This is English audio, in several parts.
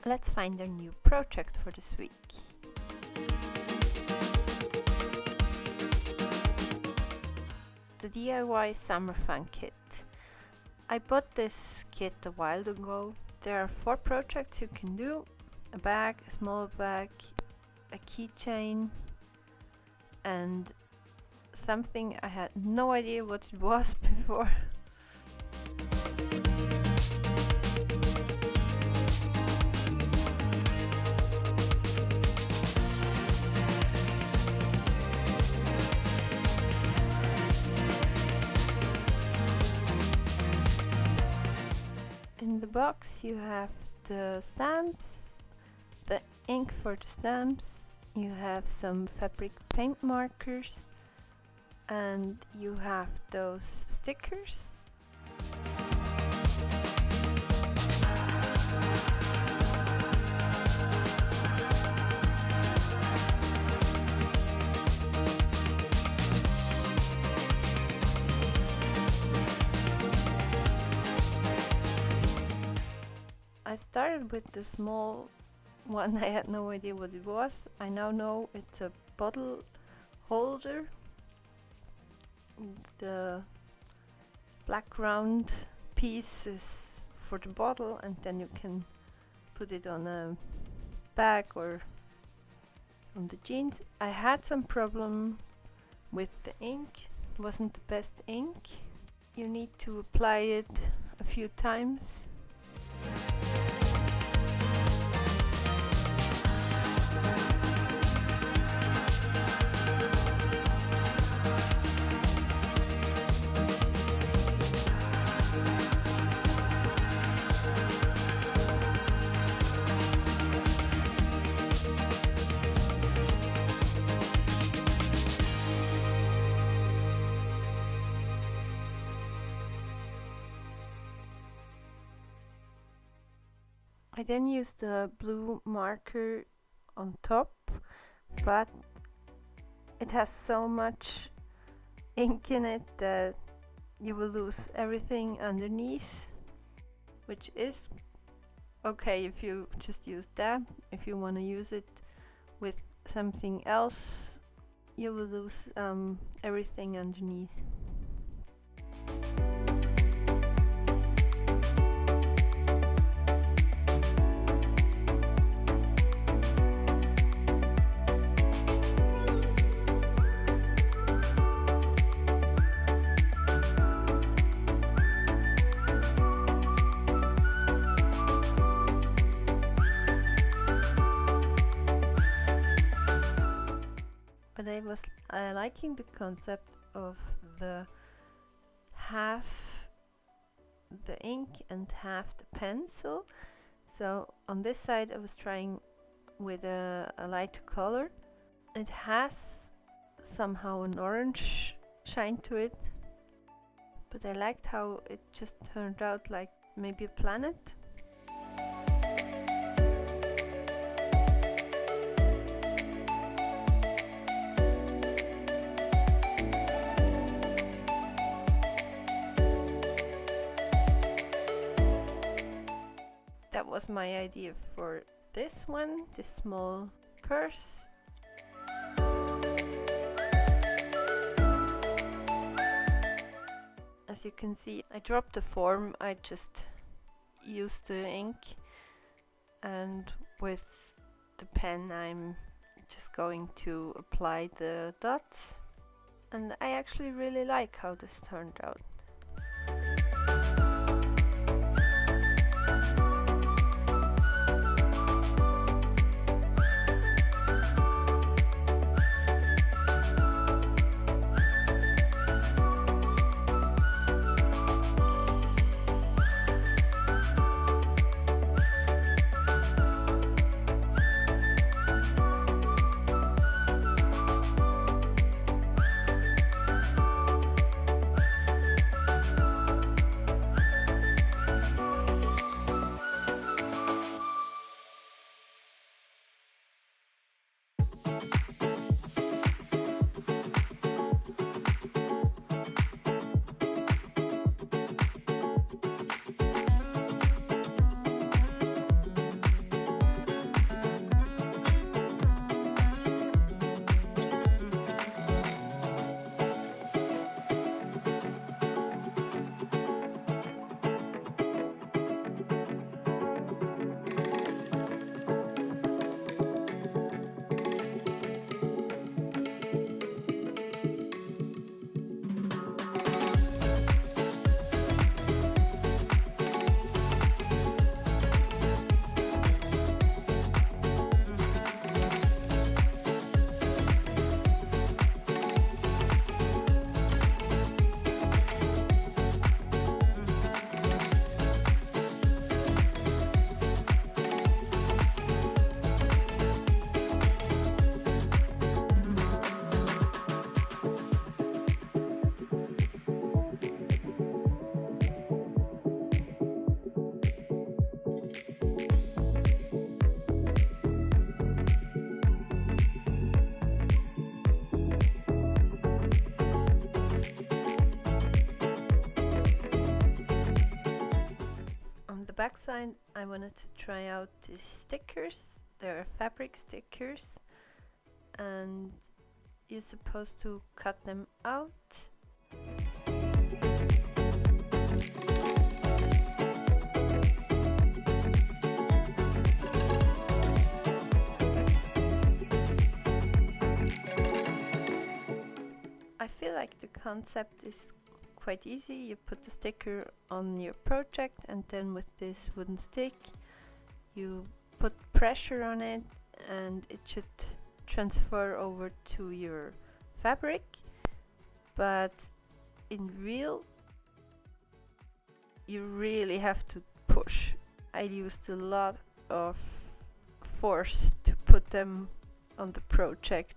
let's find our new project for this week. The DIY Summer Fun Kit. I bought this kit a while ago. There are 4 projects you can do: a bag, a small bag, a keychain, and something I had no idea what it was before. In the box you have the stamps, the ink for the stamps, you have some fabric paint markers, and you have those stickers. I started with the small one. I had no idea what it was. I now know it's a bottle holder. The black round piece is for the bottle, and then you can put it on a bag or on the jeans. I had some problem with the ink. It wasn't the best ink. You need to apply it a few times. I then used the blue marker on top, but it has so much ink in it that you will lose everything underneath, which is okay if you just use that. If you want to use it with something else, you will lose everything underneath. But I was liking the concept of the half the ink and half the pencil. So on this side I was trying with a lighter color. It has somehow an orange shine to it, but I liked how it just turned out like maybe a planet. That was my idea for this one, this small purse. As you can see, I dropped the form. I just used the ink, and with the pen I'm just going to apply the dots, and I actually really like how this turned out. back side, I wanted to try out these stickers. They're fabric stickers, and you're supposed to cut them out. I feel like the concept is quite easy. You put the sticker on your project, and then with this wooden stick you put pressure on it and it should transfer over to your fabric. But in real, you really have to push. I used a lot of force to put them on the project.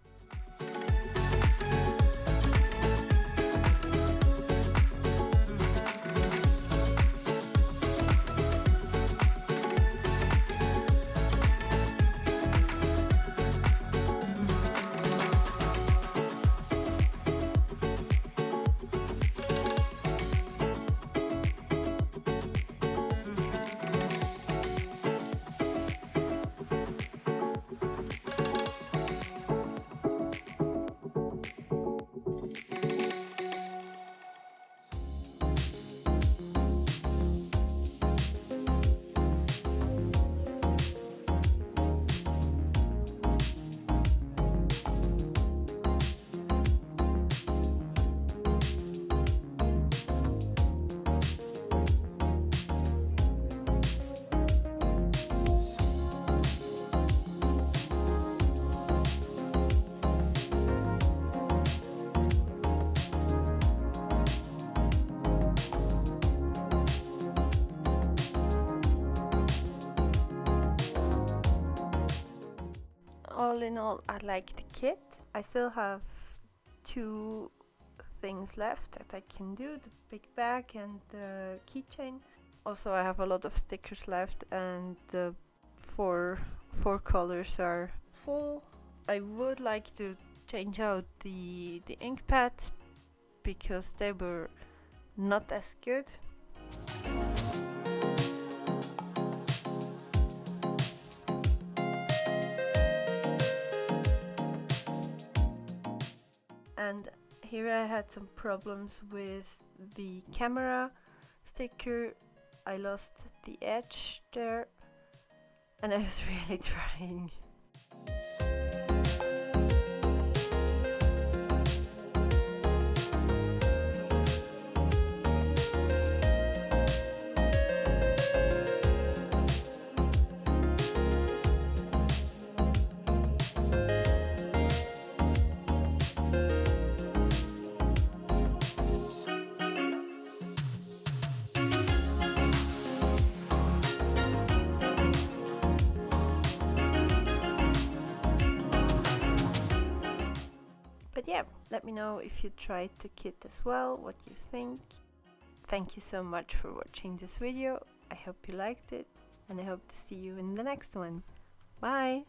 All in all, I like the kit. I still have 2 things left that I can do, the big bag and the keychain. Also, I have a lot of stickers left, and the four colors are full. I would like to change out the ink pads because they were not as good. And here I had some problems with the camera sticker. I lost the edge there, and I was really trying. But yeah, let me know if you tried the kit as well, what you think. Thank you so much for watching this video. I hope you liked it, and I hope to see you in the next one. Bye!